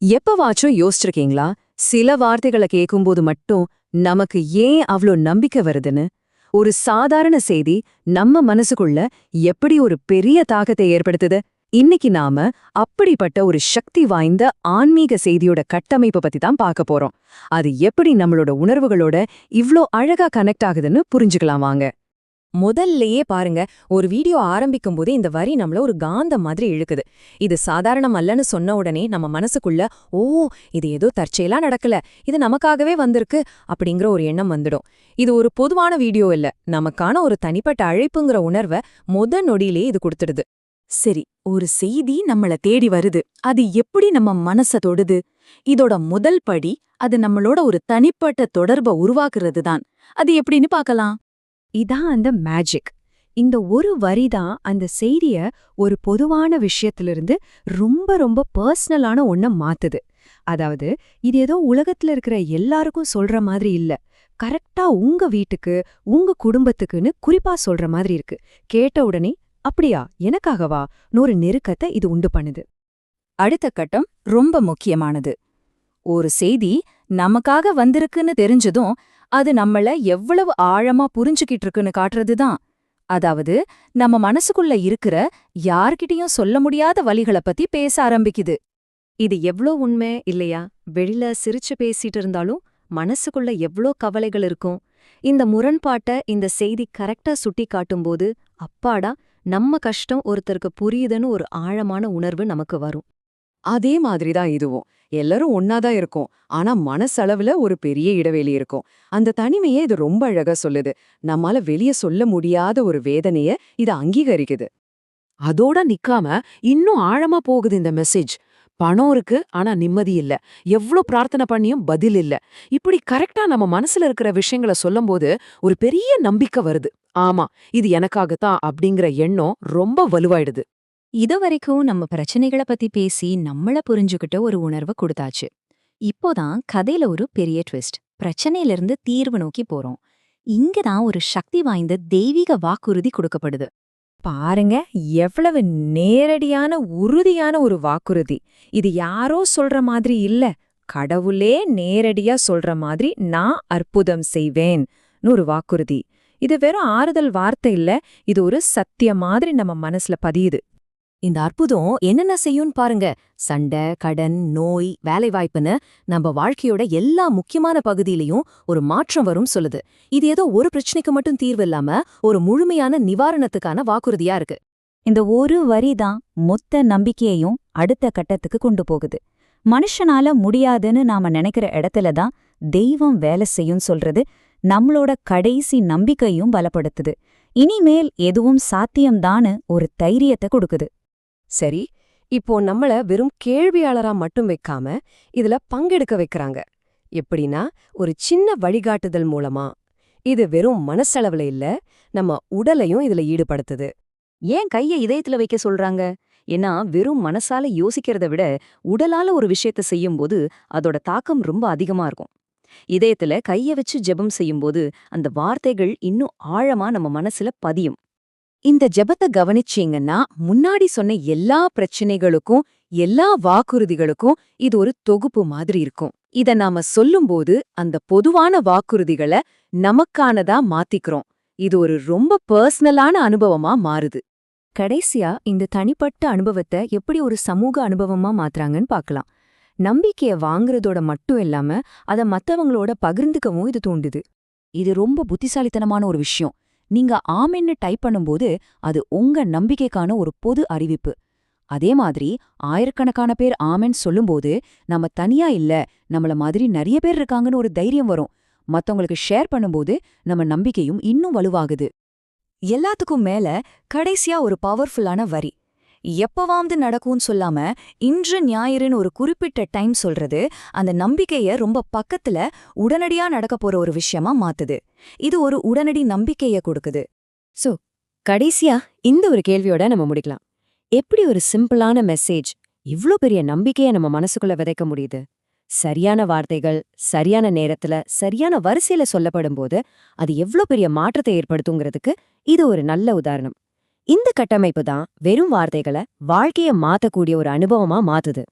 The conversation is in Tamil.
எப்பவாச்சும் யோசிச்சிருக்கீங்களா? சில வார்த்தைகள கேட்கும்போது மட்டும் நமக்கு ஏன் அவ்ளோ நம்பிக்கை வருதுன்னு? ஒரு சாதாரண செய்தி நம்ம மனசுக்குள்ள எப்படி ஒரு பெரிய தாக்கத்தை ஏற்படுத்துது? இன்னைக்கு நாம அப்படிப்பட்ட ஒரு சக்தி வாய்ந்த ஆன்மீக செய்தியோட கட்டமைப்பை பத்தி தான் பார்க்க போறோம். அது எப்படி நம்மளோட உணர்வுகளோட இவ்ளோ அழகா கனெக்ட் ஆகுதுன்னு புரிஞ்சுக்கலாம் வாங்க. முதல்லயே பாருங்க, ஒரு வீடியோ ஆரம்பிக்கும் போதே இந்த வரி நம்மள ஒரு காந்தம் மாதிரி இழுக்குது. இது சாதாரணம் அல்லன்னு சொன்ன உடனே நம்ம மனசுக்குள்ள, ஓ, இது ஏதோ தற்செயலா நடக்கல, இது நமக்காகவே வந்திருக்கு அப்படிங்கிற ஒரு எண்ணம் வந்துடும். இது ஒரு பொதுவான வீடியோ இல்ல, நமக்கான ஒரு தனிப்பட்ட அழைப்புங்கிற உணர்வை நொடியிலே இது கொடுத்துடுது. சரி, ஒரு செய்தி நம்மள தேடி வருது. அது எப்படி நம்ம மனச தொடுது? இதோட முதல் படி அது நம்மளோட ஒரு தனிப்பட்ட தொடர்பை உருவாக்குறது தான். அது எப்படின்னு பார்க்கலாம். இதான் அந்த மேஜிக். இந்த ஒரு வரி தான் அந்த செய்திய ஒரு பொதுவான விஷயத்திலிருந்து ரொம்ப ரொம்ப பர்சனலான ஒண்ண மாத்துது. அதாவது, இது ஏதோ உலகத்துல இருக்கிற எல்லாருக்கும் சொல்ற மாதிரி இல்ல, கரெக்டா உங்க வீட்டுக்கு, உங்க குடும்பத்துக்குன்னு குறிப்பா சொல்ற மாதிரி இருக்கு. கேட்ட உடனே அப்படியா, எனக்காகவா ஒரு நெருக்கத்தை இது உண்டு பண்ணுது. அடுத்த கட்டம் ரொம்ப முக்கியமானது. ஒரு செய்தி நமக்காக வந்திருக்குன்னு தெரிஞ்சதும் அது நம்மள எவ்வளவு ஆழமா புரிஞ்சுக்கிட்டு இருக்குன்னு காட்டுறதுதான். அதாவது, நம்ம மனசுக்குள்ள இருக்கிற யார்கிட்டயும் சொல்ல முடியாத வலிகளை பத்தி பேச ஆரம்பிக்குது. இது எவ்ளோ உண்மை இல்லையா? வெளியில சிரிச்சு பேசிட்டு இருந்தாலும் மனசுக்குள்ள எவ்ளோ கவலைகள் இருக்கும். இந்த முரண்பாட்ட இந்த செய்தி கரெக்டா சுட்டி காட்டும்போது, அப்பாடா, நம்ம கஷ்டம் ஒருத்தருக்கு புரியுதுன்னு ஒரு ஆழமான உணர்வு நமக்கு வரும். அதே மாதிரி தான் இதுவும். எல்லாரும் ஒன்னாதான் இருக்கோம். ஆனா மனசளவுல ஒரு பெரிய இடைவெளி இருக்கும். அந்த தனிமையை இது ரொம்ப அழகா சொல்லுது. நம்மால வெளிய சொல்ல முடியாத ஒரு வேதனைய இது அங்கீகரிக்குது. அதோட நிக்காம இன்னும் ஆழமா போகுது இந்த மெசேஜ். பணம் இருக்கு, ஆனா நிம்மதி இல்ல. எவ்ளோ பிரார்த்தனை பண்ணியும் பதில் இல்ல. இப்படி கரெக்டா நம்ம மனசுல இருக்கிற விஷயங்களை சொல்லும்போது ஒரு பெரிய நம்பிக்கை வருது. ஆமா, இது எனக்காகத்தான் அப்படிங்கிற எண்ணம் ரொம்ப வலுவாயிடுது. இதுவரைக்கும் நம்ம பிரச்சனைகளை பத்தி பேசி நம்மள புரிஞ்சுக்கிட்ட ஒரு உணர்வை கொடுத்தாச்சு. இப்போதான் கதையில ஒரு பெரிய ட்விஸ்ட். பிரச்சனையிலிருந்து தீர்வு நோக்கி போறோம். இங்கதான் ஒரு சக்தி வாய்ந்த தெய்வீக வாக்குறுதி கொடுக்கப்படுது. பாருங்க, எவ்வளவு நேரடியான உறுதியான ஒரு வாக்குறுதி. இது யாரோ சொல்ற மாதிரி இல்ல, கடவுளே நேரடியா சொல்ற மாதிரி, நான் அற்புதம் செய்வேன்னு ஒரு வாக்குறுதி. இது வெறும் ஆறுதல் வார்த்தை இல்ல, இது ஒரு சத்தியம் மாதிரி நம்ம மனசுல பதியுது. இந்த அற்புதம் என்னென்ன செய்யும்னு பாருங்க. சண்டை, கடன், நோய், வேலைவாய்ப்புன்னு நம்ம வாழ்க்கையோட எல்லா முக்கியமான பகுதியிலையும் ஒரு மாற்றம் வரும் சொல்லுது. இது ஏதோ ஒரு பிரச்சனைக்கு மட்டும் தீர்வு இல்லாம ஒரு முழுமையான நிவாரணத்துக்கான வாக்குறுதியா இருக்கு. இந்த ஒரு வரி தான் மொத்த நம்பிக்கையையும் அடுத்த கட்டத்துக்கு கொண்டு போகுது. மனுஷனால முடியாதுன்னு நாம நினைக்கிற இடத்துல தான் தெய்வம் வேலை செய்யும் சொல்றது நம்மளோட கடைசி நம்பிக்கையும் பலப்படுத்துது. இனிமேல் எதுவும் சாத்தியம்தான்னு ஒரு தைரியத்தை கொடுக்குது. சரி, இப்போ நம்மள வெறும் கேள்வியாளரா மட்டும் வைக்காம இதுல பங்கெடுக்க வைக்கிறாங்க. எப்படின்னா, ஒரு சின்ன வழிகாட்டுதல் மூலமா. இது வெறும் மனசளவுல இல்ல, நம்ம உடலையும் இதுல ஈடுபடுத்துது. ஏன் கைய இதயத்துல வைக்க சொல்றாங்க? ஏன்னா, வெறும் மனசால யோசிக்கிறத விட உடலால ஒரு விஷயத்த செய்யும்போது அதோட தாக்கம் ரொம்ப அதிகமா இருக்கும். இதயத்துல கைய வச்சு ஜெபம் செய்யும்போது அந்த வார்த்தைகள் இன்னும் ஆழமா நம்ம மனசுல பதியும். இந்த ஜெபத்தை கவனிச்சீங்கன்னா, முன்னாடி சொன்ன எல்லா பிரச்சனைகளுக்கும், எல்லா வாக்குறுதிகளுக்கும் இது ஒரு தொகுப்பு மாதிரி இருக்கும். இத நாம சொல்லும்போது அந்த பொதுவான வாக்குறுதிகளை நமக்கானதா மாத்திக்கிறோம். இது ஒரு ரொம்ப பர்சனலான அனுபவமா மாறுது. கடைசியா இந்த தனிப்பட்ட அனுபவத்தை எப்படி ஒரு சமூக அனுபவமா மாத்துறாங்கன்னு பார்க்கலாம். நம்பிக்கைய வாங்குறதோட மட்டும் இல்லாம அத மத்தவங்களோட பகிர்ந்துக்கவும் இது தூண்டுது. இது ரொம்ப புத்திசாலித்தனமான ஒரு விஷயம். நீங்க ஆமென்னு டைப் பண்ணும்போது அது உங்க நம்பிக்கைக்கான ஒரு பொது அறிவிப்பு. அதே மாதிரி ஆயிரக்கணக்கான பேர் ஆமென் சொல்லும்போது நம்ம தனியா இல்ல, நம்மள மாதிரி நிறைய பேர் இருக்காங்கன்னு ஒரு தைரியம் வரும். மத்தவங்களுக்கு ஷேர் பண்ணும்போது நம்ம நம்பிக்கையும் இன்னும் வலுவாகுது. எல்லாத்துக்கும் மேல கடைசியா ஒரு பவர்ஃபுல்லான வரி. எப்பவாவது நடக்கும்னு சொல்லாம இன்று ஞாயிறுன்னு ஒரு குறிப்பிட்ட டைம் சொல்றது அந்த நம்பிக்கைய ரொம்ப பக்கத்துல உடனடியா நடக்க போற ஒரு விஷயமா மாத்துது. இது ஒரு உடனடி நம்பிக்கைய கொடுக்குது. கடைசியா இந்த ஒரு கேள்வியோட நம்ம முடிக்கலாம். எப்படி ஒரு சிம்பிளான மெசேஜ் இவ்ளோ பெரிய நம்பிக்கைய நம்ம மனசுக்குள்ள விதைக்க முடியுது? சரியான வார்த்தைகள் சரியான நேரத்துல சரியான வரிசையில சொல்லப்படும்போது அது எவ்ளோ பெரிய மாற்றத்தை ஏற்படுத்துங்கிறதுக்கு இது ஒரு நல்ல உதாரணம். இந்த கட்டமைப்பு தான் வெறும் வார்த்தைகளை வாழ்க்கைய மாத்தக்கூடிய ஒரு அனுபவமா மாத்துது.